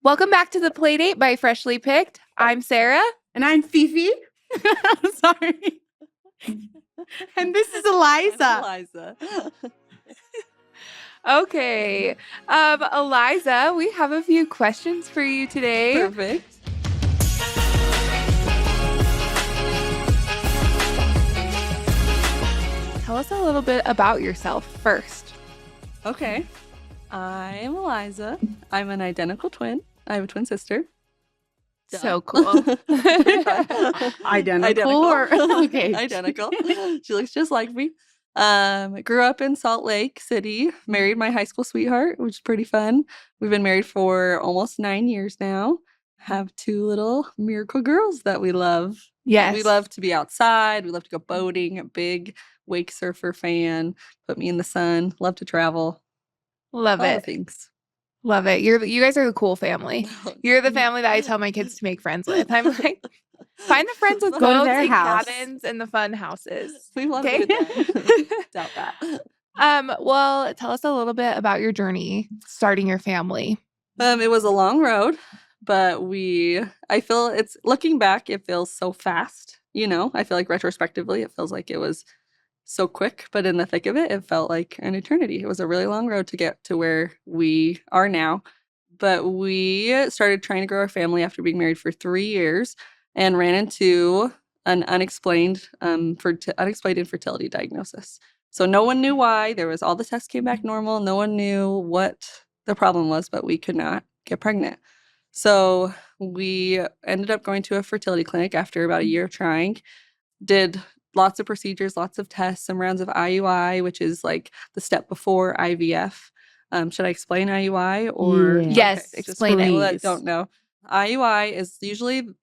Welcome back to the Playdate by Freshly Picked. I'm Sara. And I'm Fifi. Sorry. And this is Eliza. Okay. Eliza, we have a few questions for you today. Perfect. Tell us a little bit about yourself first. Okay. I'm Eliza. I'm an identical twin. I have a twin sister. So cool. Identical. Or okay. Identical. She looks just like me. Grew up in Salt Lake City. Married my high school sweetheart, which is pretty fun. We've been married for almost 9 years now. Have 2 little miracle girls that we love. Yes. We love to be outside. We love to go boating. A big wake surfer fan. Put me in the sun. Love to travel. Love All it. the things. Love it. You guys are the cool family. You're the family that I tell my kids to make friends with. I'm like, find the friends with Go to boats their and house. cabins and the fun houses. We love Okay. it. Doubt that. Well, tell us a little bit about your journey starting your family. It was a long road, but I feel it's looking back, it feels so fast. I feel like retrospectively, it feels like it was so quick, but in the thick of it, it felt like an eternity. It was a really long road to get to where we are now. But we started trying to grow our family after being married for 3 years and ran into an unexplained infertility diagnosis. So no one knew why. All the tests came back normal. No one knew what the problem was, but we could not get pregnant. So we ended up going to a fertility clinic after about a year of trying. Did lots of procedures, lots of tests, some rounds of IUI, which is like the step before IVF. Should I explain IUI or? Yeah. Yes, Okay, explain just for it. people that don't know. IUI is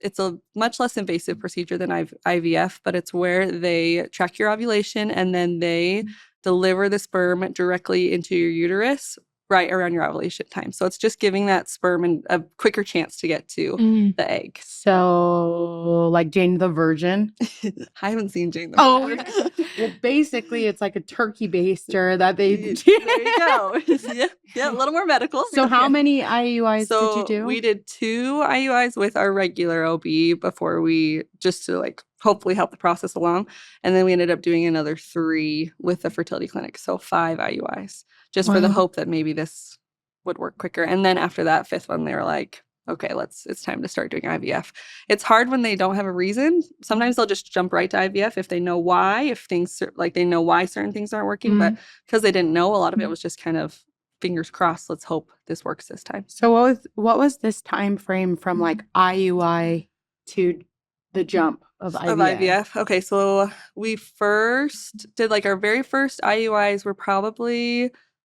it's a much less invasive procedure than IVF, but it's where they track your ovulation and then they deliver the sperm directly into your uterus right around your ovulation time. So it's just giving that sperm a quicker chance to get to the egg. So, like Jane the Virgin. I haven't seen Jane the Oh, Virgin. well, basically, it's like a turkey baster that they. There you go. Yeah, a little more medical. So, how many IUIs did you do? We did 2 IUIs with our regular OB before just to like hopefully help the process along. And then we ended up doing another 3 with the fertility clinic. So 5 IUIs just for the hope that maybe this would work quicker. And then after that 5th one, they were like, okay, it's time to start doing IVF. It's hard when they don't have a reason. Sometimes they'll just jump right to IVF if they know why, if things like they know why certain things aren't working. But because they didn't know, a lot of it was just kind of fingers crossed. Let's hope this works this time. So what was this time frame from like IUI to the jump of IVF? Of IVF. Okay, so we first did like our very first IUIs were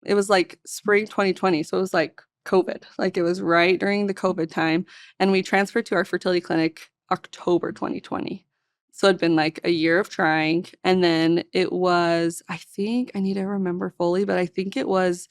it was like spring 2020. So it was like COVID. Like it was right during the COVID time. And we transferred to our fertility clinic October 2020. So it'd been like a year of trying. And then it was, I think, I need to remember fully, but I think it was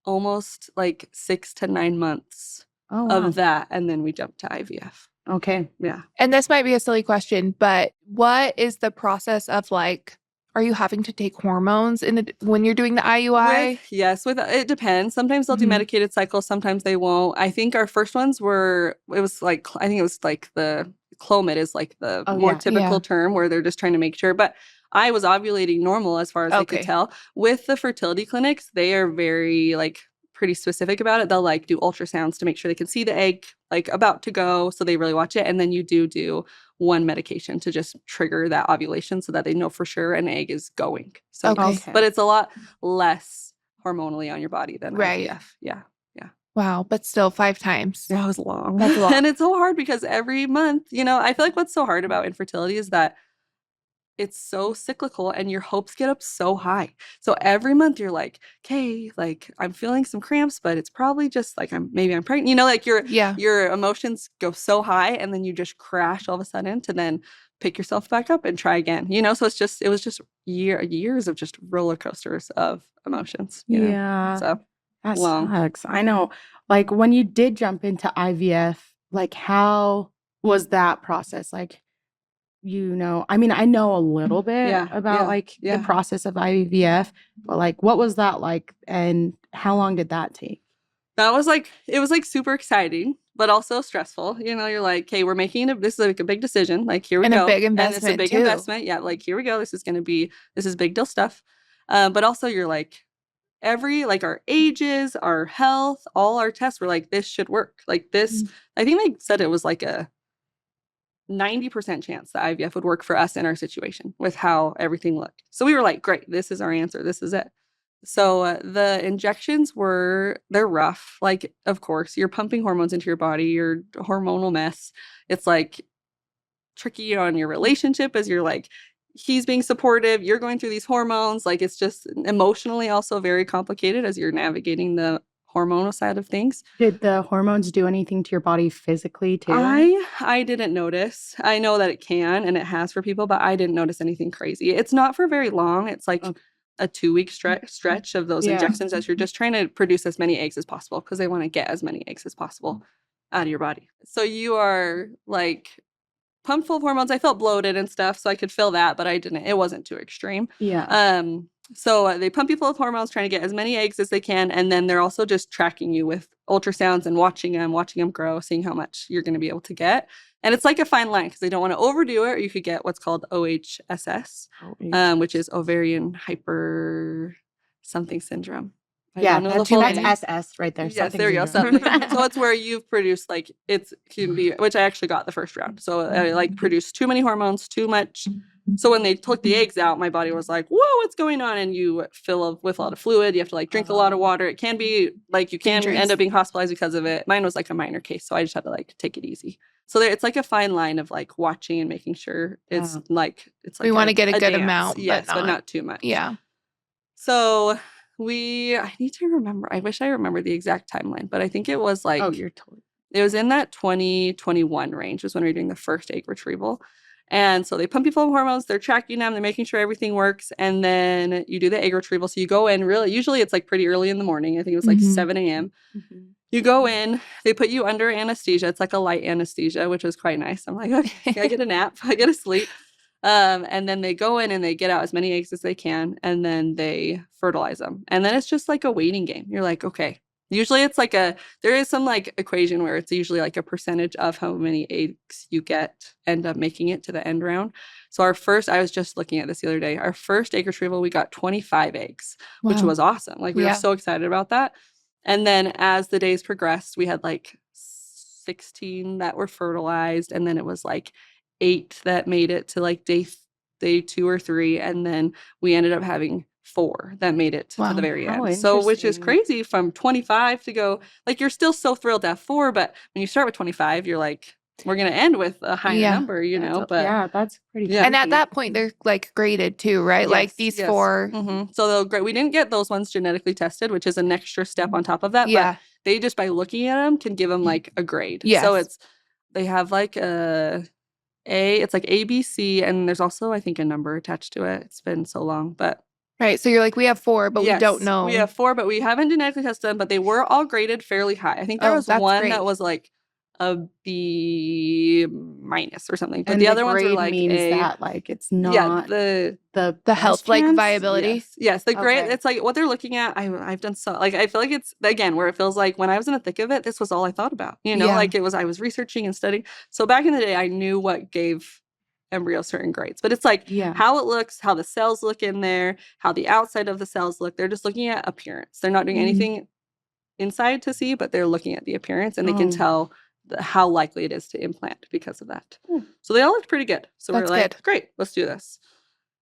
almost like 6 to 9 months of that. And then we jumped to IVF. Okay. Yeah. And this might be a silly question, but what is the process of like, are you having to take hormones when you're doing the IUI? It depends. Sometimes they'll do medicated cycles. Sometimes they won't. I think our first ones the Clomid is like the more typical term where they're just trying to make sure. But I was ovulating normal as far as I could tell. With the fertility clinics, they are very pretty specific about it. They'll like do ultrasounds to make sure they can see the egg like about to go. So they really watch it. And then you do one medication to just trigger that ovulation so that they know for sure an egg is going. So, but it's a lot less hormonally on your body than IVF. Yeah. Wow. But still 5 times. That was long. That's long. And it's so hard because every month, I feel like what's so hard about infertility is that it's so cyclical and your hopes get up so high. So every month you're like, okay, like I'm feeling some cramps, but it's probably just like I'm pregnant. Like your emotions go so high and then you just crash all of a sudden to then pick yourself back up and try again. So it was just years of just roller coasters of emotions. Yeah. So that long. Sucks. I know. Like when you did jump into IVF, like how was that process? Like, I mean, I know a little bit about the process of IVF, but like, what was that like and how long did that take? That was like, it was like super exciting, but also stressful. You know, you're like, okay, we're making this is like a big decision. Like, here we And go. a big And investment, it's a big too. investment. Yeah, like, here we go. This is big deal stuff. But also you're like, our ages, our health, all our tests were like, this should work. Like this, I think they said it was like a 90% chance that IVF would work for us in our situation with how everything looked. So we were like, great, this is our answer. This is it. So the injections they're rough. Like, of course, you're pumping hormones into your body, you're a hormonal mess. It's like tricky on your relationship as you're like, he's being supportive, you're going through these hormones. Like, it's just emotionally also very complicated as you're navigating the hormonal side of things. Did the hormones do anything to your body physically too? I didn't notice. I know that it can and it has for people, but I didn't notice anything crazy. It's not for very long. It's like a 2-week stretch of those injections as you're just trying to produce as many eggs as possible because they want to get as many eggs as possible out of your body. So you are like pumped full of hormones. I felt bloated and stuff, so I could feel that, but I didn't. It wasn't too extreme. Yeah. So they pump you full of hormones, trying to get as many eggs as they can, and then they're also just tracking you with ultrasounds and watching them grow, seeing how much you're going to be able to get. And it's like a fine line because they don't want to overdo it, or you could get what's called OHSS, which is ovarian hyper something syndrome. That's SS right there. Yes, there you go. Something. So it's where you've produced like can be, which I actually got the first round. So I like produced too many hormones, too much. So when they took the eggs out, my body was like, "Whoa, what's going on?" And you fill with a lot of fluid. You have to like drink a lot of water. It can be like you can end up being hospitalized because of it. Mine was like a minor case, so I just had to like take it easy. So it's like a fine line of like watching and making sure it's like we want to get a good dance. amount, yes, but not too much. Yeah. So I need to remember. I wish I remembered the exact timeline, but I think it was like it was in that 2021 range was when we were doing the first egg retrieval. And so they pump you full of hormones, they're tracking them, they're making sure everything works, and then you do the egg retrieval. So you go in usually it's like pretty early in the morning. I think it was like 7 a.m. You go in, they put you under anesthesia. It's like a light anesthesia, which was quite nice. I'm like, okay, I get a nap, I get a sleep. And then they go in and they get out as many eggs as they can, and then they fertilize them. And then it's just like a waiting game. You're like, okay. Usually it's like there is some like equation where it's usually like a percentage of how many eggs you end up making it to the end round. So I was just looking at this the other day, our first egg retrieval, we got 25 eggs, which was awesome. Like we were so excited about that. And then as the days progressed, we had like 16 that were fertilized. And then it was like 8 that made it to like day 2 or 3. And then we ended up having 4 that made it to the very end. So which is crazy from 25 to go, like you're still so thrilled to have 4, but when you start with 25, you're like, we're going to end with a higher number, you know, but that's pretty crazy. And at that point they're like graded too, right? Yes, like these 4. So we didn't get those ones genetically tested, which is an extra step on top of that. But they just by looking at them can give them like a grade. So they have like it's like A, B, C, and there's also I think a number attached to it. It's been so long, but right. So you're like, we have 4, but we don't know. We have 4, but we haven't genetically tested them, but they were all graded fairly high. I think there was one that was like a B- or something. But the other ones were like means A. That like it's not the health like viability. Yes, the grade. It's like what they're looking at. I've done so like I feel like it's again where it feels like when I was in the thick of it, this was all I thought about. You know, like I was researching and studying. So back in the day, I knew what gave embryo certain grades, but it's like how it looks, how the cells look in there, how the outside of the cells look. They're just looking at appearance. They're not doing anything inside to see, but they're looking at the appearance, and they can tell how likely it is to implant because of that. So they all looked pretty good. So we're like, great, let's do this.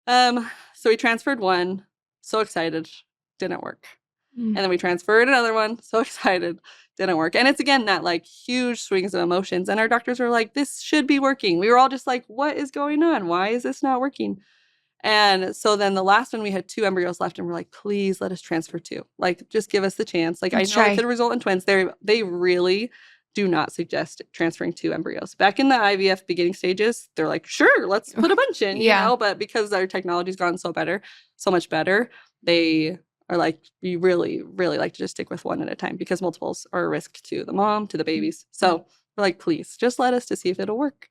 So we transferred one, so excited, didn't work. And then we transferred another one, so excited, didn't work. And it's again that like huge swings of emotions. And our doctors were like, this should be working. We were all just like, what is going on? Why is this not working? And so then the last one, we had 2 embryos left, and we're like, please let us transfer 2. Like, just give us the chance. Like, I know it could result in twins. They really do not suggest transferring 2 embryos. Back in the IVF beginning stages, they're like, sure, let's put a bunch in, you know, but because our technology's gotten so much better, they are like, you really, really like to just stick with 1 at a time because multiples are a risk to the mom, to the babies. So we're like, please, just let us to see if it'll work.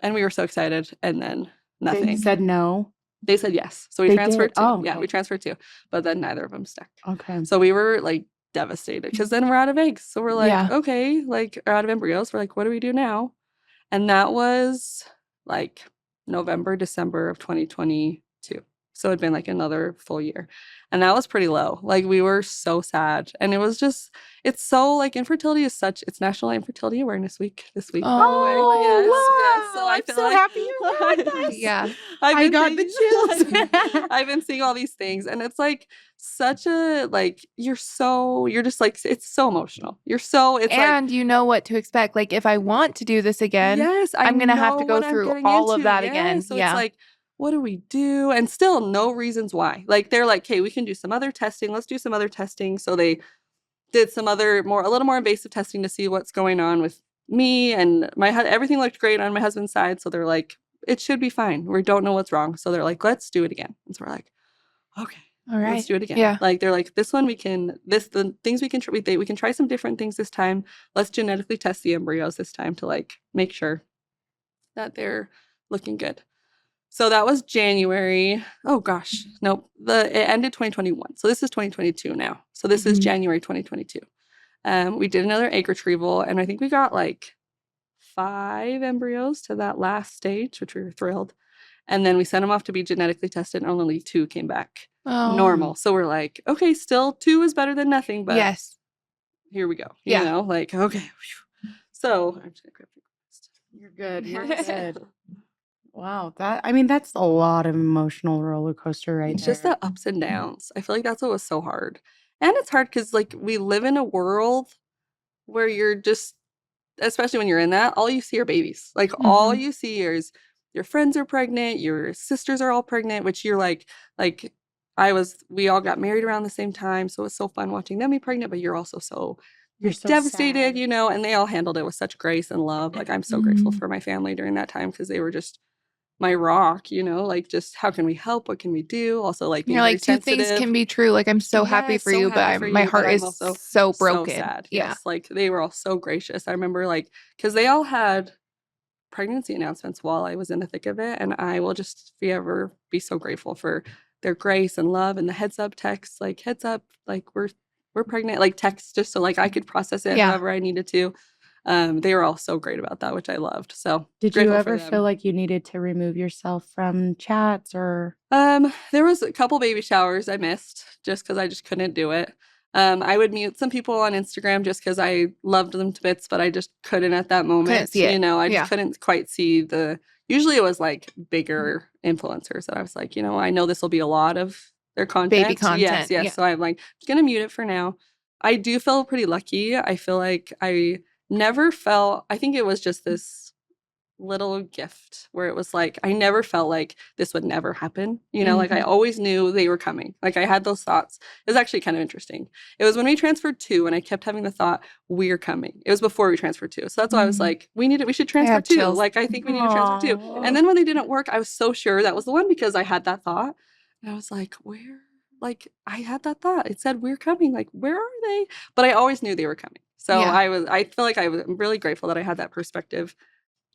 And we were so excited, and then nothing. They said no. They said yes. So we transferred 2. Yeah, we transferred 2, but then neither of them stuck. Okay. So we were like devastated because then we're out of eggs. So we're like, Yeah. okay, like, or out of embryos. We're like, what do we do now? And that was like November, December of 2022. So it'd been like another full year. And that was pretty low. Like, we were so sad. And it was just, it's so like, infertility is such, it's National Infertility Awareness Week this week, by the way. Oh, Yes, wow. yes. So I I'm feel so like, happy you're doing this. Yeah. I got the chills. I've been seeing all these things, and it's like such a, like, you're just like, it's so emotional. It's And you know what to expect. Like, if I want to do this again, yes, I'm going to have to know go what I'm through getting all of into. that Yeah, again. so it's like, what do we do? And still no reasons why. Like, they're like, okay, we can do some other testing. Let's do some other testing. So they did some other a little more invasive testing to see what's going on with me, and everything looked great on my husband's side. So they're like, it should be fine. We don't know what's wrong. So they're like, let's do it again. And so we're like, okay, all right, let's do it again. Yeah. Like, they're like, this one the things we can try, we can try some different things this time. Let's genetically test the embryos this time to like make sure that they're looking good. So that was January. Oh gosh, nope. It ended 2021. So this is 2022 now. So this is January 2022. We did another egg retrieval, and I think we got like 5 embryos to that last stage, which we were thrilled. And then we sent them off to be genetically tested, and only 2 came back normal. So we're like, okay, still 2 is better than nothing, but yes, here we go. You know, like, okay. Whew. So I'm just gonna grab your list. You're good. You're good. Wow, that's a lot of emotional roller coaster right It's there. just the ups and downs. I feel like that's what was so hard. And it's hard because, like, we live in a world where you're just, especially when you're in that, all you see are babies. Like, all you see is your friends are pregnant, your sisters are all pregnant, which you're like, we all got married around the same time. So it's so fun watching them be pregnant, but you're also you're so devastated, sad. you know, and they all handled it with such grace and love. Like, I'm so grateful for my family during that time because they were just my rock, you know, like, just how can we help? What can we do? Also, like, being you're like, 2 sensitive. things can be true. Like, I'm so happy for you, but my heart is also so broken. sad. Yeah. Yes, like, they were all so gracious. I remember, like, because they all had pregnancy announcements while I was in the thick of it, and I will just forever be so grateful for their grace and love and the heads up texts, like, heads up, like, we're pregnant, like, text, just so like I could process it however I needed to. They were all so great about that, which I loved. So did you ever feel like you needed to remove yourself from chats or? There was a couple baby showers I missed just because I just couldn't do it. I would mute some people on Instagram just because I loved them to bits, but I just couldn't at that moment. Couldn't see it. You know, I just couldn't quite see usually it was like bigger influencers that I was like, you know, I know this will be a lot of their content. Baby content. Yes. Yeah. So I'm like, just gonna mute it for now. I do feel pretty lucky. I feel like I think it was just this little gift where it was like, I never felt like this would never happen. You know, like, I always knew they were coming. Like, I had those thoughts. It was actually kind of interesting. It was when we transferred 2 and I kept having the thought, we're coming. It was before we transferred 2. So that's why I was like, we should transfer 2. chills. Like, I think we need to transfer 2. And then when they didn't work, I was so sure that was the one because I had that thought. And I was like, like, I had that thought. It said, we're coming. Like, where are they? But I always knew they were coming. So I feel like I'm really grateful that I had that perspective.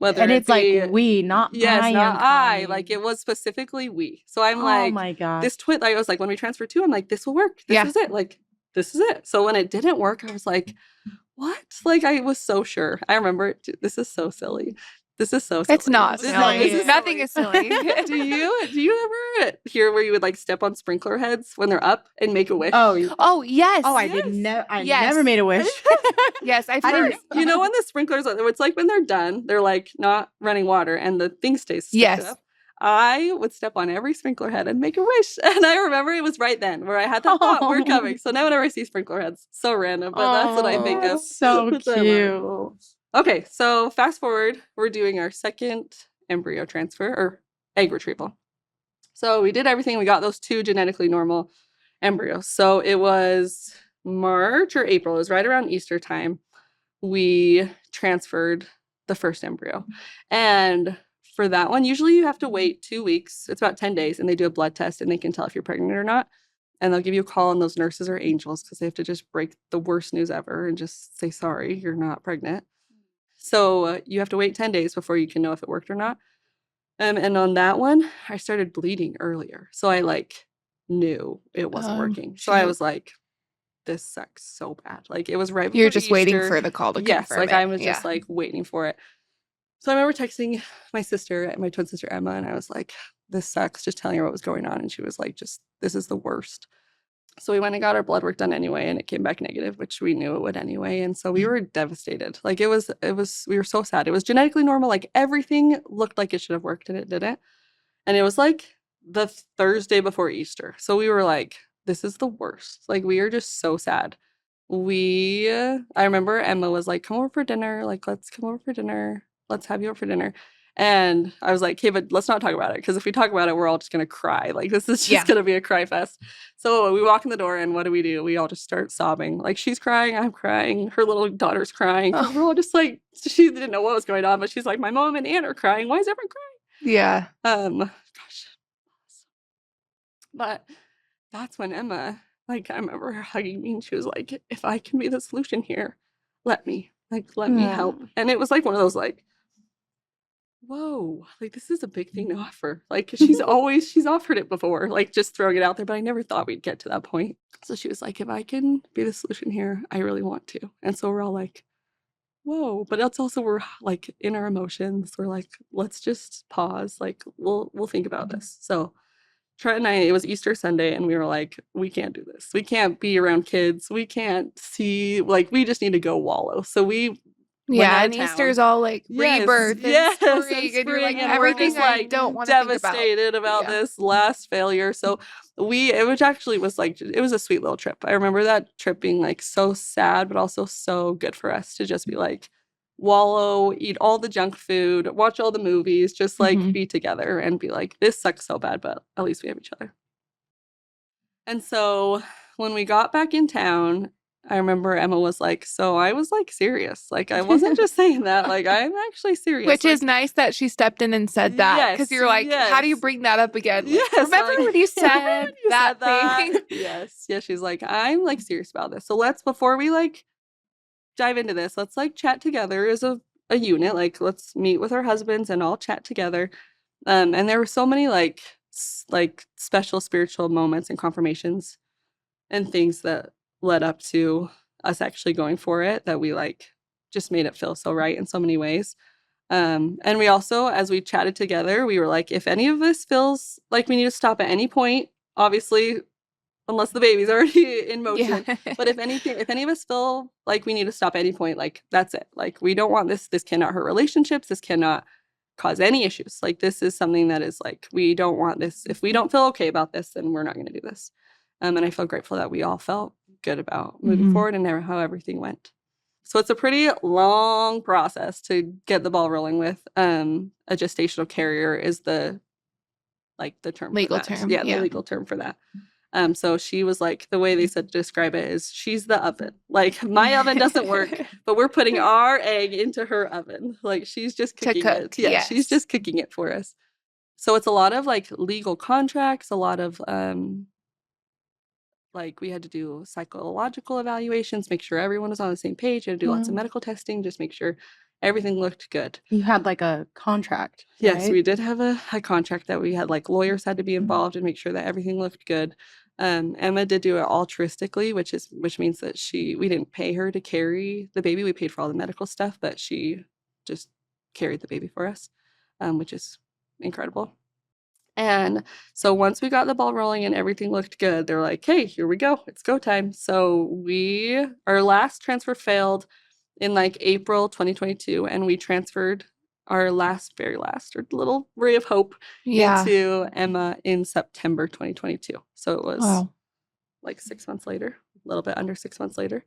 And it's like we, not yes, not I. Like, it was specifically we. So I'm like, oh my God. this I was like, when we transferred 2, I'm like, this will work. This is it. Like, this is it. So when it didn't work, I was like, what? Like, I was so sure. I remember this is so silly. This is so silly. It's not silly. Nothing is silly. Do you ever hear where you would like step on sprinkler heads when they're up and make a wish? Oh yes. Oh, I didn't know. I never made a wish. Yes, I've heard. You know, when the sprinklers, it's like when they're done, they're like not running water and the thing stays stuck up. I would step on every sprinkler head and make a wish. And I remember it was right then where I had that thought, we're coming. So now whenever I see sprinkler heads, so random, but that's what I think of. So cute. Okay, so fast forward, we're doing our second embryo transfer or egg retrieval. So we did everything. We got those 2 genetically normal embryos. So it was March or April. It was right around Easter time. We transferred the first embryo. And for that one, usually you have to wait 2 weeks. It's about 10 days, and they do a blood test, and they can tell if you're pregnant or not. And they'll give you a call, and those nurses are angels because they have to just break the worst news ever and just say, sorry, you're not pregnant. So you have to wait 10 days before you can know if it worked or not. And on that one, I started bleeding earlier. So I knew it wasn't working. So I was like, this sucks so bad. Like, it was right before You're just waiting Easter. for the call to Yes, confirm like it. I was just like waiting for it. So I remember texting my sister, my twin sister Emma, and I was like, this sucks, just telling her what was going on. And she was like, this is the worst. So we went and got our blood work done anyway, and it came back negative, which we knew it would anyway. And so we were devastated. Like, we were so sad. It was genetically normal. Like, everything looked like it should have worked, and it didn't. And it was like the Thursday before Easter. So we were like, this is the worst. Like, we are just so sad. I remember Emma was like, come over for dinner. Like, let's come over for dinner. Let's have you over for dinner. And I was like, okay, but let's not talk about it. Because if we talk about it, we're all just going to cry. Like, this is just going to be a cry fest. So we walk in the door, and what do? We all just start sobbing. Like, she's crying, I'm crying, her little daughter's crying. Oh. We're all just like, she didn't know what was going on, but she's like, my mom and aunt are crying. Why is everyone crying? Yeah. Gosh. But that's when Emma, like, I remember her hugging me, and she was like, if I can be the solution here, let me help. And it was like one of those, like, whoa, like, this is a big thing to offer. Like, she's offered it before, like, just throwing it out there, but I never thought we'd get to that point. So she was like, if I can be the solution here, I really want to. And so we're all like, whoa, but that's also, we're like in our emotions. We're like, let's just pause. Like, we'll think about this. So Trent and I, it was Easter Sunday, and we were like, we can't do this. We can't be around kids. We can't see, like, we just need to go wallow. So we and Easter's all like rebirth and spring, and you're like, and everything we're just, I don't want to think about. Devastated about this last failure. So which actually was like, it was a sweet little trip. I remember that trip being like so sad, but also so good for us to just be like, wallow, eat all the junk food, watch all the movies, just like be together and be like, this sucks so bad, but at least we have each other. And so when we got back in town, I remember Emma was like, so I was like serious. Like, I wasn't just saying that. Like, I'm actually serious. Which like, is nice that she stepped in and said that. Because you're like, how do you bring that up again? Like, remember when you said that thing? Yes. Yeah, she's like, I'm like serious about this. So before we like dive into this, let's like chat together as a unit. Like, let's meet with our husbands and all chat together. And there were so many like special spiritual moments and confirmations and things that led up to us actually going for it, that we like just made it feel so right in so many ways. And we also, as we chatted together, we were like, if any of this feels like we need to stop at any point, obviously, unless the baby's already in motion, but if any of us feel like we need to stop at any point, like, that's it. Like, we don't want this cannot hurt relationships, this cannot cause any issues. Like, this is something that is like, we don't want this. If we don't feel okay about this, then we're not going to do this. And I feel grateful that we all felt good about moving forward and how everything went. So it's a pretty long process to get the ball rolling with. A gestational carrier is the term. Legal term. Yeah, the legal term for that. So she was like, the way they said to describe it is, she's the oven. Like, my oven doesn't work, but we're putting our egg into her oven. Like, she's just cooking it. Yeah, she's just cooking it for us. So it's a lot of like legal contracts, a lot of like, we had to do psychological evaluations, make sure everyone was on the same page. We had to do lots of medical testing, just make sure everything looked good. You had like a contract. Yes, right? we did have a contract that we had, like, lawyers had to be involved and make sure that everything looked good. Emma did do it altruistically, which means that we didn't pay her to carry the baby. We paid for all the medical stuff, but she just carried the baby for us, which is incredible. And so once we got the ball rolling and everything looked good, they're like, hey, here we go. It's go time. So our last transfer failed in like April 2022, and we transferred our very last little ray of hope into Emma in September 2022. So it was like 6 months later, a little bit under 6 months later,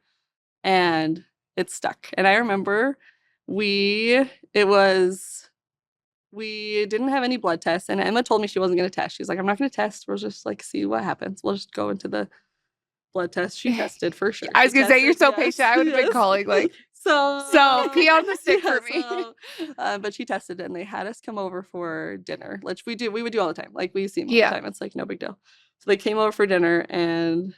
and it stuck. And I remember we didn't have any blood tests, and Emma told me she wasn't going to test. She's like, I'm not going to test. We'll just like see what happens. We'll just go into the blood test. She tested for sure. I was going to say, you're so patient. I would have been calling like, so pee on the stick for me. But she tested it, and they had us come over for dinner, which we would do all the time. Like, we see them all the time. It's like no big deal. So they came over for dinner, and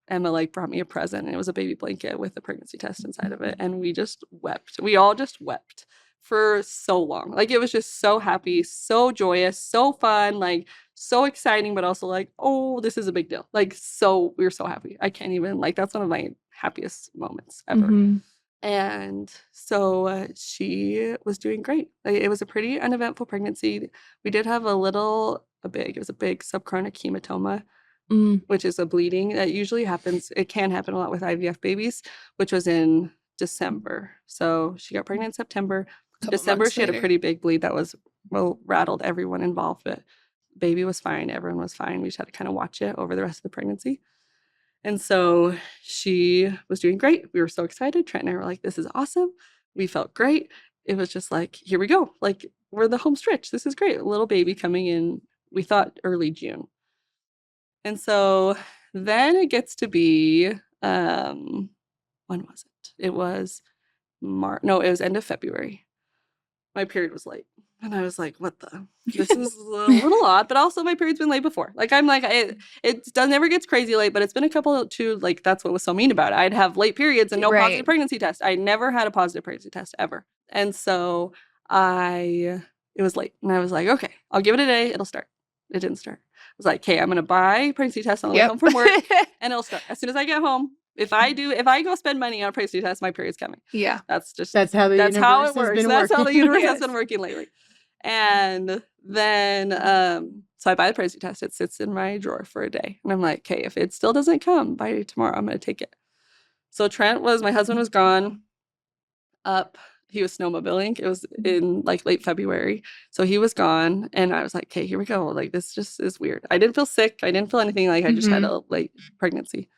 Emma like brought me a present, and it was a baby blanket with a pregnancy test inside of it. And we just wept. We all just wept for so long. Like, it was just so happy, so joyous, so fun, like so exciting, but also like, oh, this is a big deal. Like, so we were so happy. I can't even, like, that's one of my happiest moments ever. Mm-hmm. And so she was doing great. Like, it was a pretty uneventful pregnancy. We did have it was a big subchronic hematoma, which is a bleeding that usually happens. It can happen a lot with IVF babies, which was in December. So she got pregnant in September. December, she had a pretty big bleed that was, rattled everyone involved, but baby was fine. Everyone was fine. We just had to kind of watch it over the rest of the pregnancy. And so she was doing great. We were so excited. Trent and I were like, this is awesome. We felt great. It was just like, here we go. Like, we're the home stretch. This is great. A little baby coming in, we thought early June. And so then it gets to be, when was it? It was March. No, it was end of February. My period was late. And I was like, what the? This is a little odd. But also my period's been late before. Like, I'm like, it never gets crazy late, but it's been a couple too, like, that's what was so mean about it. I'd have late periods and no positive pregnancy test. I never had a positive pregnancy test ever. And so it was late. And I was like, okay, I'll give it a day. It'll start. It didn't start. I was like, okay, I'm going to buy pregnancy tests on the way home from work and it'll start. As soon as I get home, if I go spend money on a pregnancy test, my period's coming. Yeah. That's how it works. That's how the universe has been working lately. And then, so I buy the pregnancy test. It sits in my drawer for a day. And I'm like, okay, if it still doesn't come by tomorrow, I'm going to take it. So my husband was gone up. He was snowmobiling. It was in like late February. So he was gone. And I was like, okay, here we go. Like, this just is weird. I didn't feel sick. I didn't feel anything. Like, I just had a late pregnancy.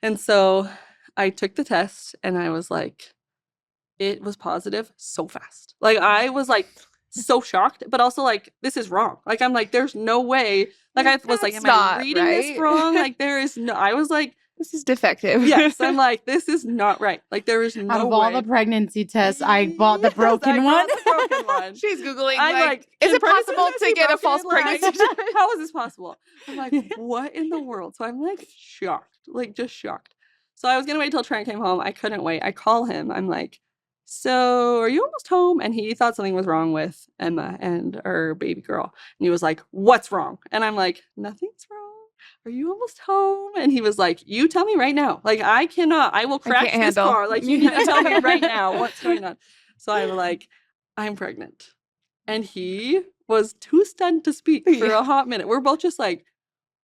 And so I took the test and I was like, it was positive so fast. Like, I was like so shocked, but also like, this is wrong. Like, I'm like, there's no way. Like, I was like, am I reading this wrong? Like, I was like, this is defective. Yes. I'm like, this is not right. Like, there is no way. Out of all the pregnancy tests, I bought the broken one. She's Googling, I'm like, is it possible to get a false pregnancy test? How is this possible? I'm like, what in the world? So I'm like shocked, like just shocked. So I was going to wait till Trent came home. I couldn't wait. I call him. I'm like, so are you almost home? And he thought something was wrong with Emma and our baby girl. And he was like, what's wrong? And I'm like, nothing's wrong. Are you almost home? And he was like, you tell me right now. Like, I will crash this car. Like, you need to tell me right now what's going on. So I'm like, I'm pregnant. And he was too stunned to speak for a hot minute. We're both just like,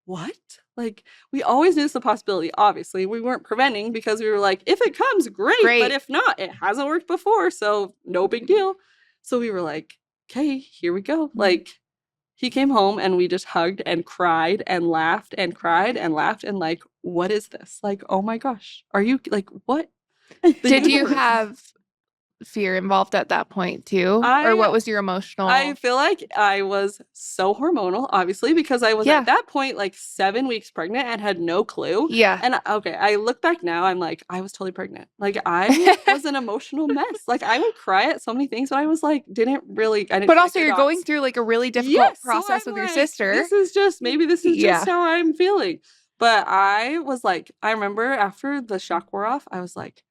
what? Like, we always knew it's a possibility. Obviously, we weren't preventing because we were like, if it comes, great. But if not, it hasn't worked before. So no big deal. So we were like, okay, here we go. Like, he came home and we just hugged and cried and laughed and cried and laughed and like, what is this? Like, oh my gosh, are you like, what? Did you have fear involved at that point too? Or what was your emotional? I feel like I was so hormonal, obviously, because I was at that point like 7 weeks pregnant and had no clue. Yeah. And okay, I look back now, I'm like, I was totally pregnant. Like, I was an emotional mess. Like, I would cry at so many things, but I was like, but also you're going through like a really difficult process with your sister. This is just how I'm feeling. But I was like, I remember after the shock wore off, I was like,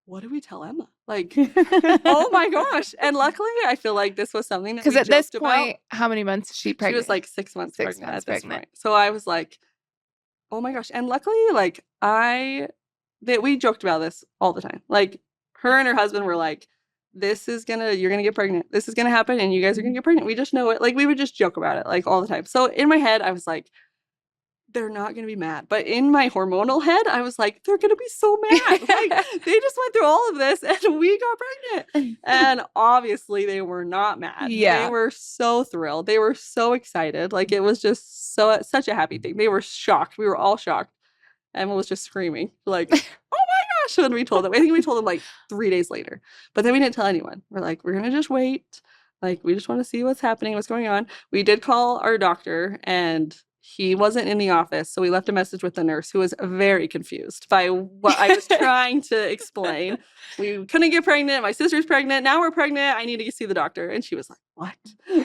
what do we tell Emma? Like, oh my gosh. And luckily, I feel like this was something that we joked about. Because at this point, how many months is she pregnant? She was like 6 months pregnant at this point. So I was like, oh my gosh. And luckily, like, we joked about this all the time. Like, her and her husband were like, you're gonna get pregnant. This is gonna happen and you guys are gonna get pregnant. We just know it. Like, we would just joke about it like all the time. So in my head, I was like, they're not going to be mad. But in my hormonal head, I was like, they're going to be so mad. Like, they just went through all of this and we got pregnant. And obviously they were not mad. Yeah. They were so thrilled. They were so excited. Like, it was just such a happy thing. They were shocked. We were all shocked. Emma was just screaming like, oh my gosh. When we told them, I think we told them like 3 days later, but then we didn't tell anyone. We're like, we're going to just wait. Like, we just want to see what's happening, what's going on. We did call our doctor and he wasn't in the office. So we left a message with the nurse who was very confused by what I was trying to explain. We couldn't get pregnant. My sister's pregnant. Now we're pregnant. I need to see the doctor. And she was like, what?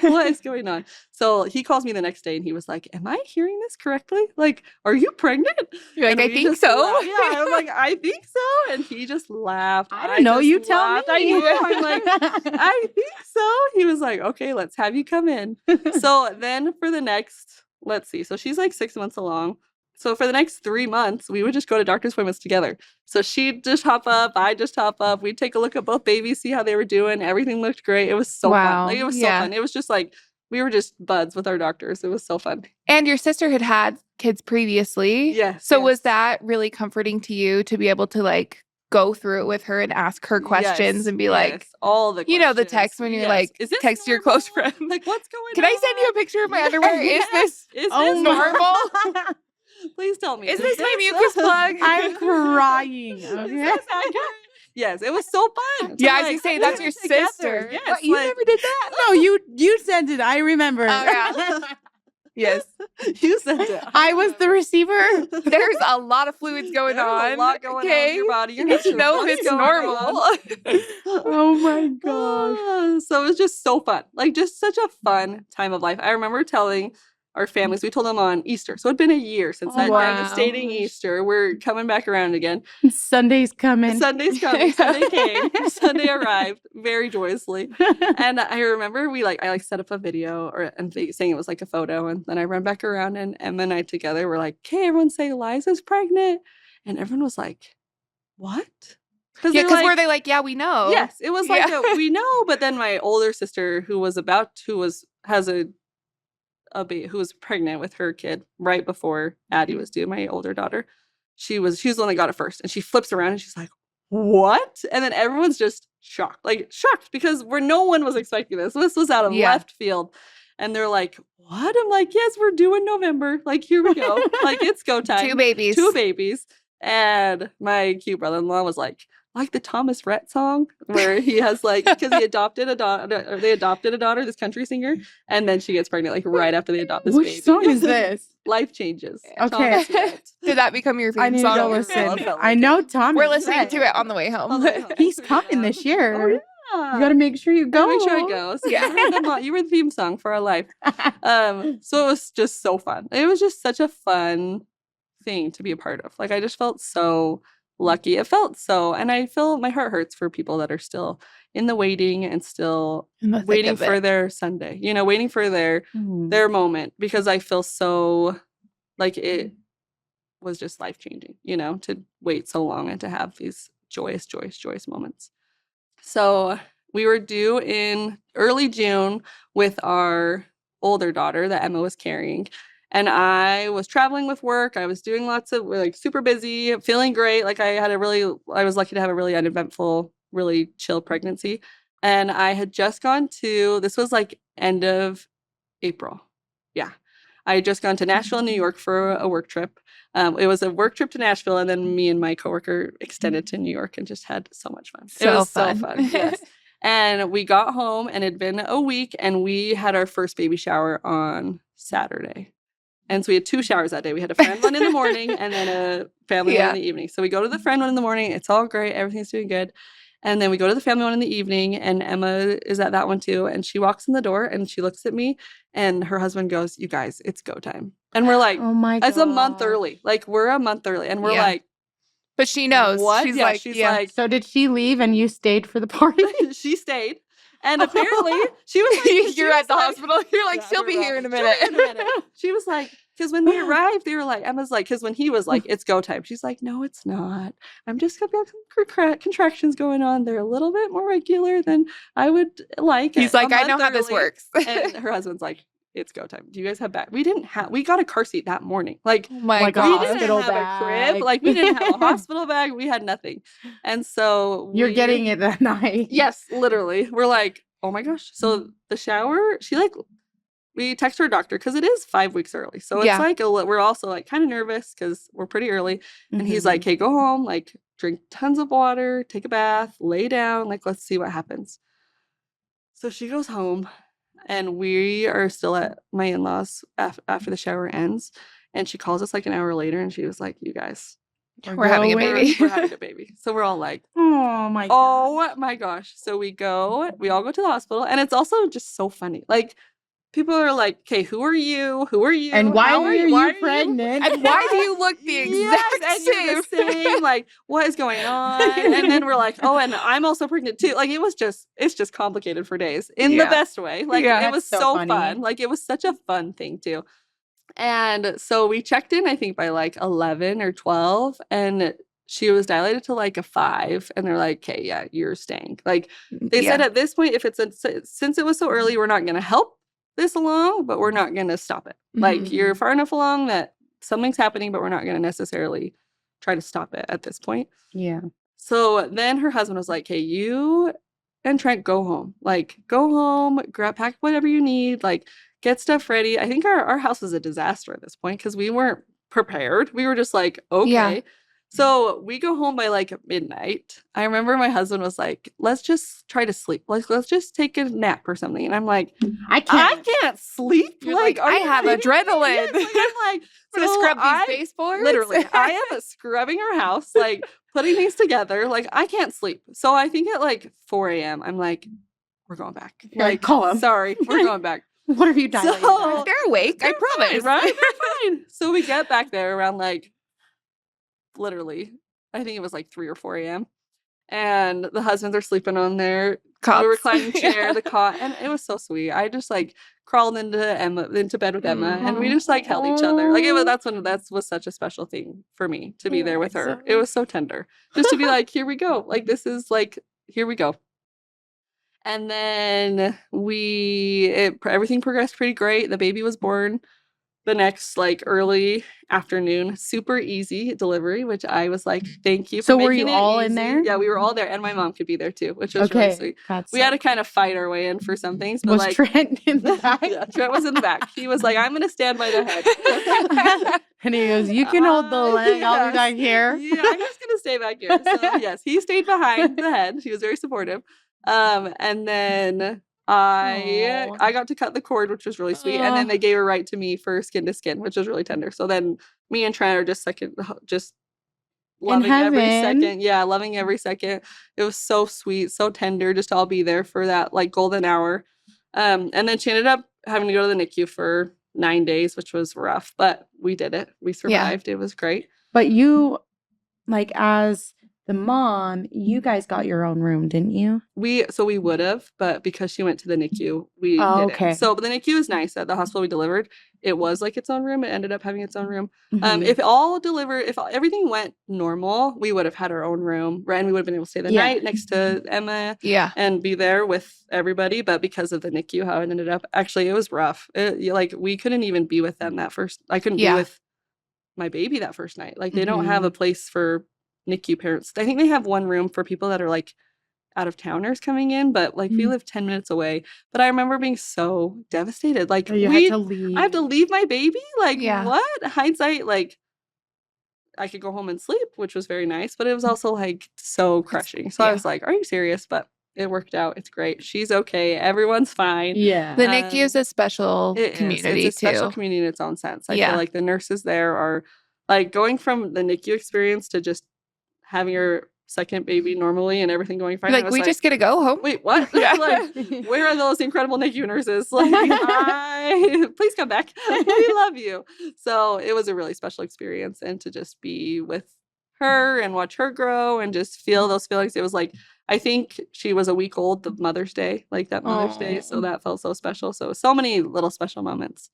What is going on? So he calls me the next day and he was like, am I hearing this correctly? Like, are you pregnant? You're like, And I we think just so. laughed. Yeah, I'm like, I think so. And he just laughed. I don't know. just You tell laughed. I me. know. I'm like, I think so. He was like, okay, let's have you come in. So then for the next, let's see. So she's like 6 months along. So for the next 3 months, we would just go to doctor's appointments together. So she'd just hop up, I'd just hop up. We'd take a look at both babies, see how they were doing. Everything looked great. It was so fun. Like, it was so fun. It was just like, we were just buds with our doctors. It was so fun. And your sister had kids previously. Yes. So was that really comforting to you to be able to like go through it with her and ask her questions and be like, all the questions. You know, the text when you're like, is this text your close normal? friend. Like, what's going on? Can I send you a picture of my underwear? Is this normal? Please tell me. Is this my mucus plug? I'm crying. Is Okay. this accurate? Yes, it was so fun. Yeah, So, as you say, we that's were your together. sister. Yes, What, you never did that? No, you sent it. I remember. Oh, yeah. Yes. You sent it. I was the receiver. There's a lot of fluids going There's on. a lot going on in your body. You need to know if it's normal. Oh my gosh. So it was just so fun. Like, just such a fun time of life. I remember telling our families, we told them on Easter. So it'd been a year since that devastating Easter. We're coming back around again. Sunday's coming. Sunday's coming. Sunday came. Sunday arrived very joyously. And I remember I set up a video and saying it was like a photo. And then I ran back around and Emma and I together were like, okay, everyone say Eliza's pregnant. And everyone was like, what? Yeah, because were they like, yeah, we know? Yes, it was like, we know. But then my older sister who was pregnant with her kid right before Addie was due, my older daughter. She was the one that got it first. And she flips around and she's like, what? And then everyone's just shocked because no one was expecting this. This was out of left field. And they're like, what? I'm like, yes, we're due in November. Like, here we go. Like, it's go time. 2 babies. 2 babies. And my cute brother-in-law was like the Thomas Rhett song where he has because they adopted a daughter, this country singer, and then she gets pregnant right after they adopt this baby. Which song is this? Life Changes. Okay. Did that become your I theme need song? to go listen. I know Thomas. We're listening to it on the way home. He's coming this year. Oh, yeah. You got to make sure you go. Make sure I go. So you were the theme song for our life. So it was just so fun. It was just such a fun thing to be a part of. I just felt so lucky. It felt so, and I feel my heart hurts for people that are still in the waiting and still waiting for their Sunday, waiting for their moment, because I feel so like it was just life-changing, to wait so long and to have these joyous moments. So we were due in early June with our older daughter that Emma was carrying. And I was traveling with work. I was doing lots of super busy, feeling great. I was lucky to have a really uneventful, really chill pregnancy. And I had just gone this was end of April. Yeah. I had just gone to Nashville, New York for a work trip. It was a work trip to Nashville. And then me and my coworker extended to New York and just had so much fun. It was so fun. Yes. And we got home and it'd been a week and we had our first baby shower on Saturday. And so we had 2 showers that day. We had a friend one in the morning and then a family one in the evening. So we go to the friend one in the morning. It's all great. Everything's doing good. And then we go to the family one in the evening and Emma is at that one too. And she walks in the door and she looks at me and her husband goes, you guys, it's go time. And we're like, oh my God. It's a month early. We're a month early. And we're like, but she knows. What? She's like, so did she leave and you stayed for the party? She stayed. And apparently she was like, you're at the hospital. You're like, she'll be here in a minute. She was like, because when they arrived, they were like, Emma's like, because when he was like, it's go time. She's like, no, it's not. I'm just going to have some contractions going on. They're a little bit more regular than I would like. He's like, I know how this works. And her husband's like, it's go time. Do you guys have back? We got a car seat that morning. Oh my God. We didn't have a crib. We didn't have a hospital bag. We had nothing. And so you're getting it that night. Yes, literally. We're like, oh my gosh. So the shower, we text our doctor because it is 5 weeks early. So it's we're also kind of nervous because we're pretty early. And he's like, hey, go home, drink tons of water, take a bath, lay down, let's see what happens. So she goes home. And we are still at my in-laws after the shower ends. And she calls us like an hour later and she was like, you guys, We're having a baby. We're having a baby. So we're all like, oh my gosh. So we all go to the hospital. And it's also just so funny. Like, people are like, okay, who are you? Who are you? And why are you pregnant? And why do you look the exact and same? you're the same. Like, what is going on? And then we're like, oh, and I'm also pregnant too. Like, it's just complicated for days in the best way. Like, it was so fun. Like, it was such a fun thing too. And so we checked in, I think, by like 11 or 12. And she was dilated to like a 5. And they're like, okay, yeah, you're staying. Like, they said at this point, since it was so early, we're not going to help this along, but we're not going to stop it. Like, you're far enough along that something's happening, but we're not going to necessarily try to stop it at this point. Yeah. So then her husband was like, hey, you and Trent go home. Like, go home, pack whatever you need, like, get stuff ready. I think our house was a disaster at this point because we weren't prepared. We were just like, okay. Yeah. So we go home by like midnight. I remember my husband was like, let's just try to sleep. Like, let's just take a nap or something. And I'm like, I can't sleep. You're like I have adrenaline. Yes. Like, I'm like, I'm gonna scrub these baseboards. Literally, I am scrubbing our house, like putting things together. Like, I can't sleep. So I think at like 4 a.m., I'm like, we're going back. Like, call him. Sorry, we're going back. What have you done? So, they're awake. I promise. Fine, right? They're fine. So we get back there around like, literally, I think it was like 3 or 4 a.m. And the husbands are sleeping on their reclining chair, the cot, and it was so sweet. I just like crawled into bed with Emma, and we just like held each other. Like, that was such a special thing for me to be there with her. It was so tender, just to be like, here we go. Like, this is like, here we go. And then everything progressed pretty great. The baby was born the next like early afternoon, super easy delivery, which I was like, thank you. So were you all in there? Yeah, we were all there, and my mom could be there too, which was really sweet. We had to kind of fight our way in for some things. But was Trent in the back? Yeah, Trent was in the back. He was like, I'm gonna stand by the head. And he goes, you can hold the leg. Yes. I'll be back here. Yeah, I'm just gonna stay back here. So yes, he stayed behind the head. He was very supportive. And then I got to cut the cord, which was really sweet. And then they gave her right to me for skin to skin, which was really tender. So then me and Trent are just loving every second. Yeah, loving every second. It was so sweet, so tender, just to all be there for that like golden hour. And then she ended up having to go to the NICU for 9 days, which was rough, but we did it. We survived. Yeah. It was great. But you, like, as the mom, you guys got your own room, didn't you? We would have, but because she went to the NICU, we didn't. Okay. So, but the NICU is nice. At the hospital we delivered, it was like its own room. It ended up having its own room. Mm-hmm. If everything went normal, we would have had our own room, and we would have been able to stay the night next to Emma, and be there with everybody. But because of the NICU, how it ended up, actually, it was rough. Like, we couldn't even be with them that first. I couldn't be with my baby that first night. Like, they don't have a place for NICU parents. I think they have one room for people that are like out of towners coming in, but like we live 10 minutes away. But I remember being so devastated. Like, had to leave. I have to leave my baby? Like, what? Hindsight, like, I could go home and sleep, which was very nice, but it was also like so crushing. So I was like, are you serious? But it worked out. It's great. She's okay. Everyone's fine. Yeah. The NICU is a special community, it's a special community in its own sense. I feel like the nurses there are like going from the NICU experience to just having your second baby normally and everying going fine. Like, we just get to go home. Wait, what? Like, where are those incredible NICU nurses? Like, please come back. We love you. So it was a really special experience, and to just be with her and watch her grow and just feel those feelings. It was like, I think she was a week old the Mother's Day, like that Mother's Day. So that felt so special. So many little special moments.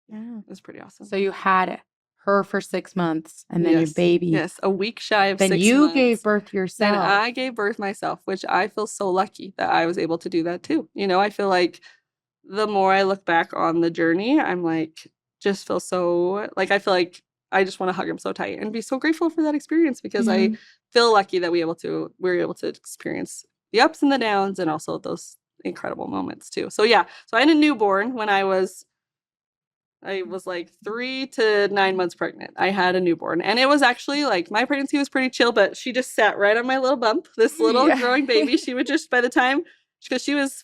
Yeah, it was pretty awesome. So you had her for 6 months, and then your baby. Yes, a week shy of 6 months. Then you gave birth yourself. Then I gave birth myself, which I feel so lucky that I was able to do that too. You know, I feel like the more I look back on the journey, I'm like, just feel so, like, I feel like I just want to hug him so tight and be so grateful for that experience, because I feel lucky that we were able to experience the ups and the downs, and also those incredible moments too. So yeah, so I had a newborn when I was like 3 to 9 months pregnant. I had a newborn, and it was actually like, my pregnancy was pretty chill, but she just sat right on my little bump, this little growing baby. She would just, by the time, because she was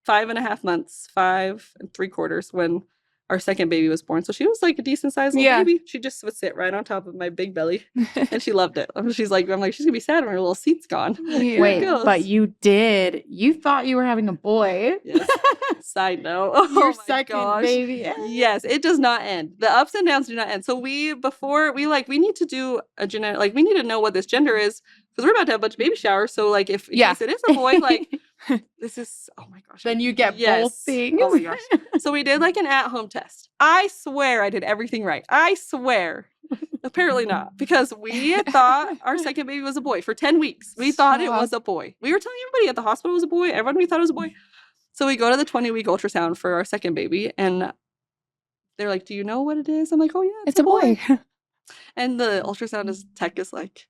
5.5 months, 5 3/4 when our second baby was born. So she was like a decent sized little baby. She just would sit right on top of my big belly and she loved it. She's like, I'm like, she's gonna be sad when her little seat's gone. Yeah. Wait, but you thought you were having a boy. Yes. Side note. Your Oh my second gosh. baby. Yes, it does not end. The ups and downs do not end. So we need to do a genetic, like we need to know what this gender is because we're about to have a bunch of baby showers. So like if in case it is a boy, like this is, oh my gosh. Then you get both things. Oh my gosh. So we did like an at-home test. I swear I did everything right. I swear. Apparently not, because we thought our second baby was a boy for 10 weeks. We thought it was a boy. We were telling everybody at the hospital it was a boy. Everyone, we thought it was a boy. So we go to the 20-week ultrasound for our second baby, and they're like, do you know what it is? I'm like, oh yeah, it's a boy. And the ultrasound tech is like,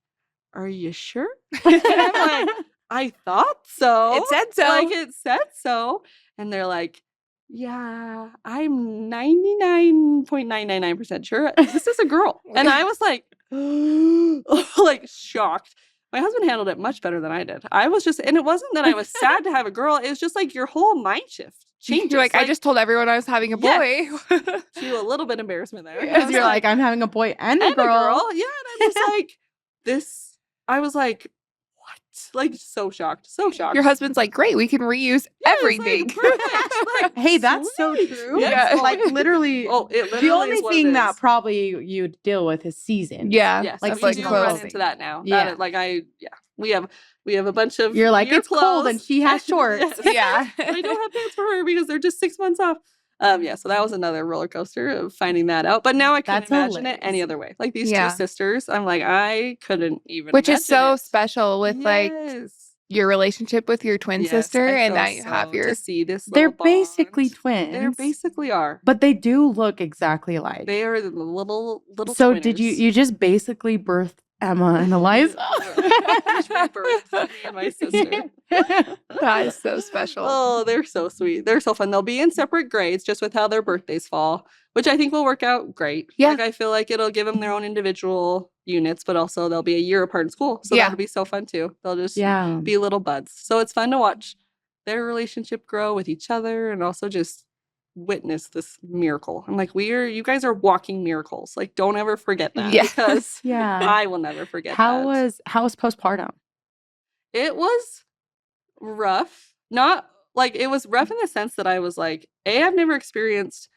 are you sure? And I'm like, I thought so. It said so. Like, it said so. And they're like, yeah, I'm 99.999% sure this is a girl. And I was like, like shocked. My husband handled it much better than I did. I was just, and it wasn't that I was sad to have a girl. It was just like your whole mind shift changes. You're like, I just told everyone I was having a boy. Yes. Feel a little bit embarrassment there. Because you're like, I'm having a boy and a girl. Yeah, and I was like, I was like, what? Like, so shocked. So shocked. Your husband's like, great, we can reuse everything. Like, perfect. Like, hey, that's sweet. so true. Yes. Yeah. Like literally, it literally the only is what thing it that is. probably you'd deal with is season. Yeah. Yes, Like we like do clothes. run into that now. Yeah. We have a bunch of You're like, year it's cold and clothes. she has shorts. Yes. Yeah. I don't have pants for her because they're just 6 months off. So that was another roller coaster of finding that out. But now I couldn't That's imagine it any hilarious. other way. Like these Yeah. two sisters, I'm like, I couldn't even Which is so imagine it. special with like Yes. your relationship with your twin Yes, sister, I and feel now you have so your to see this They're little basically bond. twins. They basically are. But they do look exactly alike. They are the little So twinners. did you just basically birth Emma and Eliza? Which we birthed, me and my sister. that is so special. Oh, they're so sweet. They're so fun. They'll be in separate grades just with how their birthdays fall, which I think will work out great. Yeah. Like, I feel like it'll give them their own individual units, but also they'll be a year apart in school. So Yeah. that'll be so fun too. They'll just Yeah. be little buds. So it's fun to watch their relationship grow with each other and also just witness this miracle. I'm like, you guys are walking miracles. Like, don't ever forget that. Yes. Because Yeah. I will never forget How that. was postpartum? It was rough. Not like it was rough in the sense that I was like, I've never experienced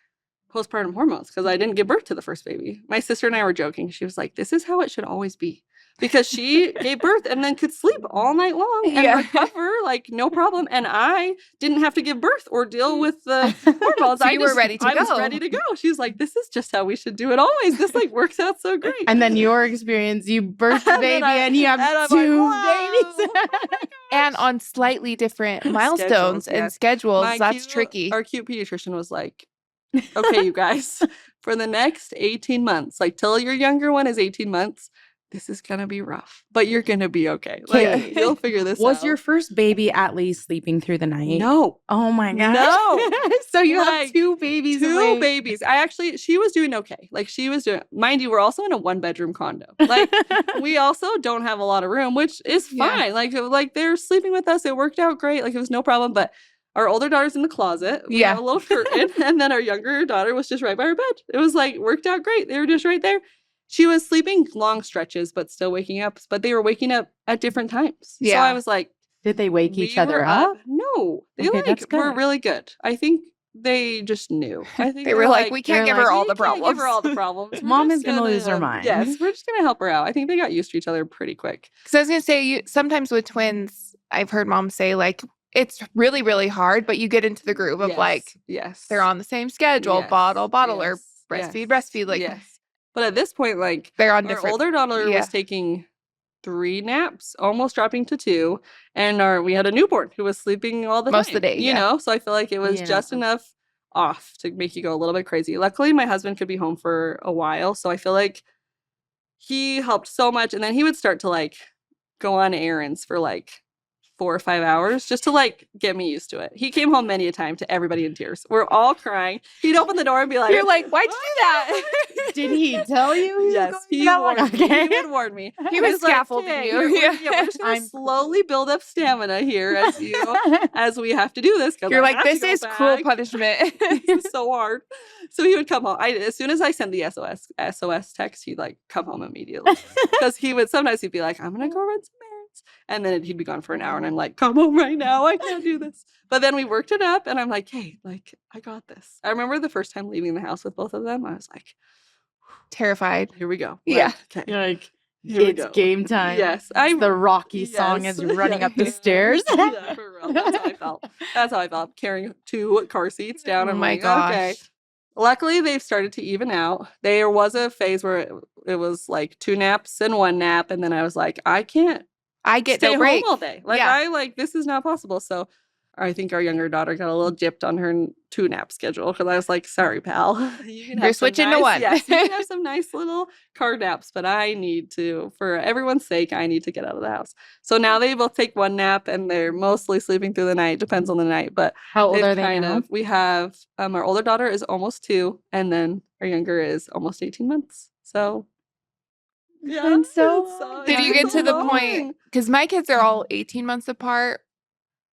postpartum hormones because I didn't give birth to the first baby. My sister and I were joking. She was like, this is how it should always be. Because she gave birth and then could sleep all night long and Yeah. recover like no problem. And I didn't have to give birth or deal with the hormones. So I you were ready to I was go. ready to go. She was like, this is just how we should do it always. This like works out so great. And then your experience, you birthed the And then baby and you have and I'm two like, babies. And on slightly different milestones and yes. schedules. My That's tricky. Our cute pediatrician was like, okay, you guys, for the next 18 months, like till your younger one is 18 months, this is going to be rough, but you're going to be okay. Like, Okay. you'll figure this out. Was your first baby at least sleeping through the night? No. Oh my god. No. So you have Like, two babies. Two awake. babies. She was doing okay. Like she was doing, mind you, we're also in a 1-bedroom condo. Like we also don't have a lot of room, which is fine. Yeah. Like they're sleeping with us. It worked out great. Like it was no problem. But our older daughter's in the closet. We Yeah. have a little curtain. And then our younger daughter was just right by our bed. It was like, worked out great. They were just right there. She was sleeping long stretches, but still waking up. But they were waking up at different times. Yeah. So I was like, Did they wake each we other were up? No. They Okay, that's were good. really good. I think they just knew. I think They were like, we can't they're give her like, all "We the can't problems. Give her all the problems. We're Mom just is gonna lose her mind." Yes, we're just gonna help her out. I think they got used to each other pretty quick. Because I was going to say, sometimes with twins, I've heard moms say, like, it's really, really hard, but you get into the groove of like, yes, they're on the same schedule, Yes, bottle, or yes, breastfeed. Like, yes. But at this point, like they're on our different. older daughter yeah. was taking 3 naps, almost dropping to 2, and we had a newborn who was sleeping all the Most time. of the day, you yeah. know. So I feel like it was Yeah. just enough off to make you go a little bit crazy. Luckily, my husband could be home for a while, so I feel like he helped so much. And then he would start to like go on errands for like 4 or 5 hours just to like get me used to it. He came home many a time to everybody in tears. We're all crying. He'd open the door and be like, You're like, why'd you do that? Did he tell you? Yes, he warned me. He would warn me. He was scaffolding like, you. We're just gonna slowly build up stamina here as we have to do this. You're like, this is cruel punishment. This is so hard. So he would come home. As soon as I send the SOS text, he'd like come home immediately because sometimes he'd be like, I'm gonna go run some errands, and then he'd be gone for an hour, and I'm like, come home right now. I can't do this. But then we worked it up, and I'm like, hey, like I got this. I remember the first time leaving the house with both of them. I was like, terrified. Here we go. Yeah. Okay. You're like, it's game time. Yes. The Rocky song as you're running up the stairs. Yeah, for real. That's how I felt. That's how I felt. Carrying 2 car seats down. Oh I'm my like, gosh. okay. Luckily, they've started to even out. There was a phase where it was like 2 naps and 1 nap. And then I was like, I can't get stay no break home all day. Like, this is not possible. So I think our younger daughter got a little gypped on her 2 nap schedule because I was like, sorry, pal. You're switching to 1. Yes, you can have some nice little car naps, but I need to, for everyone's sake, I need to get out of the house. So now they both take 1 nap and they're mostly sleeping through the night. Depends on the night. But how old are they now? We have, our older daughter is almost 2, and then our younger is almost 18 months. So yeah. And so did you get to the point, because my kids are all 18 months apart,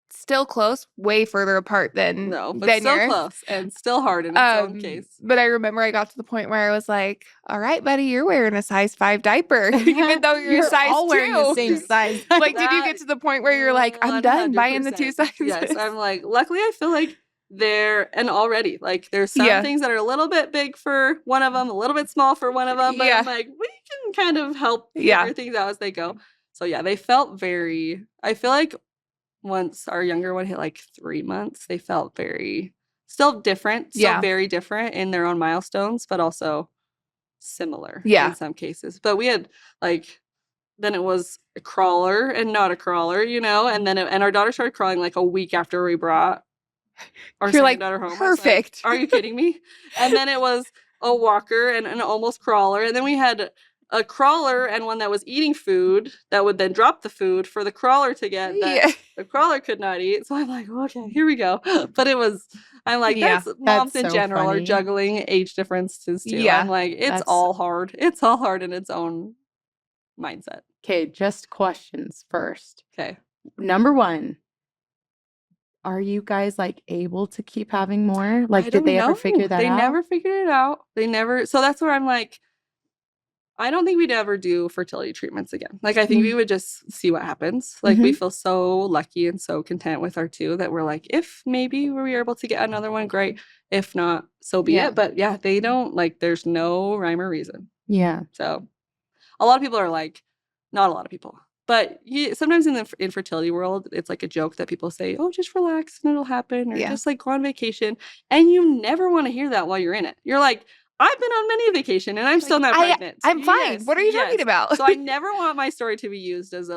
still close, way further apart than still yours. Close and still hard in its own case. But I remember I got to the point where I was like, all right, buddy, you're wearing a size 5 diaper, even though you're a size all 2. wearing the same size. Like, did you get to the point where you're like, I'm done buying the 2 sizes? Yes, I'm like, luckily I feel like and already, like, there's some things that are a little bit big for one of them, a little bit small for one of them, but I'm like, we can kind of help figure things out as they go. So yeah, they felt I feel like once our younger one hit like 3 months, they felt still different, very different in their own milestones, but also similar in some cases. But we had then it was a crawler and not a crawler, and then and our daughter started crawling like a week after we brought our second daughter home. Perfect. Like, are you kidding me? And then it was a walker and an almost crawler, and then we had a crawler and one that was eating food that would then drop the food for the crawler to get that the crawler could not eat. So I'm like, okay, here we go. But I'm like, moms in general are juggling age differences too. Yeah. I'm like, it's all hard. It's all hard in its own mindset. Okay, just questions first. Okay. Number 1. Are you guys able to keep having more? Like, did they ever figure that out? They never figured it out. So that's where I'm like, I don't think we'd ever do fertility treatments again. Like, I think we would just see what happens. Like, we feel so lucky and so content with our 2 that we're like, if maybe we were able to get another one, great. If not, so be it. But yeah, they don't, there's no rhyme or reason. Yeah. So a lot of people are like, not a lot of people. But sometimes in the infertility world, it's like a joke that people say, oh, just relax and it'll happen. Or just go on vacation. And you never want to hear that while you're in it. You're like, I've been on many vacation and I'm still not pregnant. I'm fine. Yes, what are you talking about? So I never want my story to be used as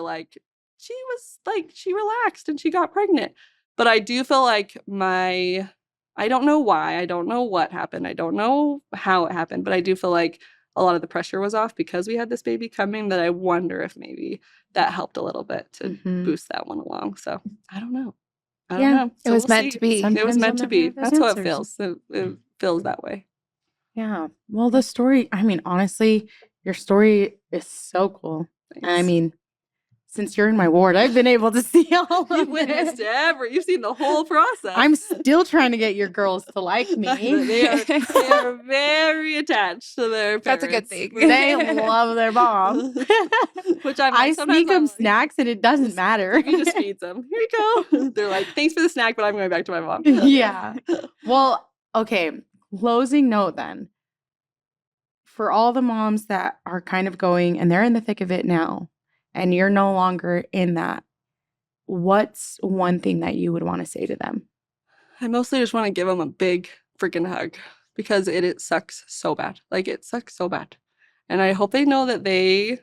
she relaxed and she got pregnant. But I do feel like I don't know why. I don't know what happened. I don't know how it happened. But I do feel like a lot of the pressure was off because we had this baby coming, that I wonder if maybe that helped a little bit to boost that one along. So I don't know. I don't know. So it was meant to be. It was meant to be. That's how it feels. It feels that way. Yeah. Well, the story, honestly, your story is so cool. Thanks. Since you're in my ward, I've been able to see all of You've witnessed you've seen the whole process. I'm still trying to get your girls to like me. They are very attached to their parents. That's a good thing. They love their mom. Which I sneak them snacks and it doesn't matter. You just feed them. Here you go. They're like, thanks for the snack, but I'm going back to my mom. Yeah. Well, okay. Closing note then. For all the moms that are kind of going and they're in the thick of it now, and you're no longer in that, what's one thing that you would want to say to them? I mostly just want to give them a big freaking hug because it sucks so bad. It sucks so bad. And I hope they know that they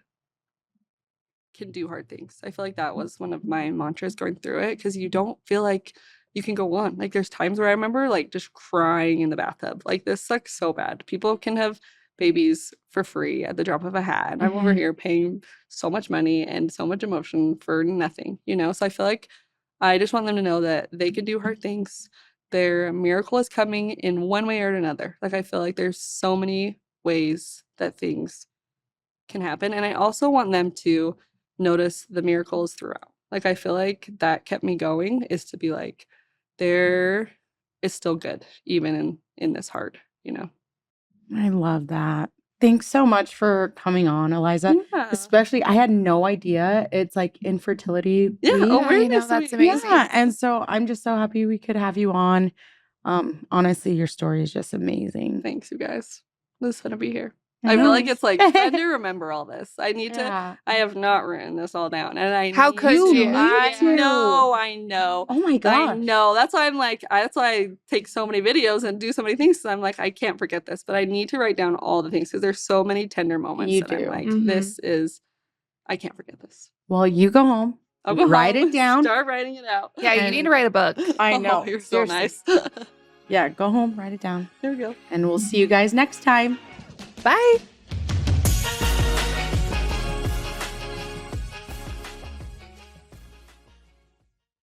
can do hard things. I feel like that was one of my mantras going through it, because you don't feel like you can go on. There's times where I remember just crying in the bathtub. This sucks so bad. People can have babies for free at the drop of a hat. And I'm over Mhm. here paying so much money and so much emotion for nothing, you know? So I feel like I just want them to know that they can do hard things. Their miracle is coming in one way or another. Like, I feel like there's so many ways that things can happen. And I also want them to notice the miracles throughout. Like, I feel like that kept me going, is to be like, there is still good, even in this hard, you know? I love that. Thanks so much for coming on, Eliza. Yeah. Especially, I had no idea it's like infertility Yeah, week. awareness that's week. amazing. Yeah, and so I'm just so happy we could have you on. Honestly, your story is just amazing. Thanks, you guys. It was fun to be here. I I feel know. like it's like fun to remember all this. I need to. Yeah. I have not written this all down, and I How need could You you? need I to. know. I know. Oh my I gosh. know. That's why I'm like. That's why I take so many videos and do so many things. So I'm like, I can't forget this, but I need to write down all the things because there's so many tender moments You that I'm do. like, Mhm. this is. I can't forget this. Well, you go home. I'll go Write home, it down. Start writing it out. Yeah, you need to write a book. I know. Oh, you're so Seriously. nice. Yeah, go home, write it down. Here we go. And we'll see you guys next time. Bye.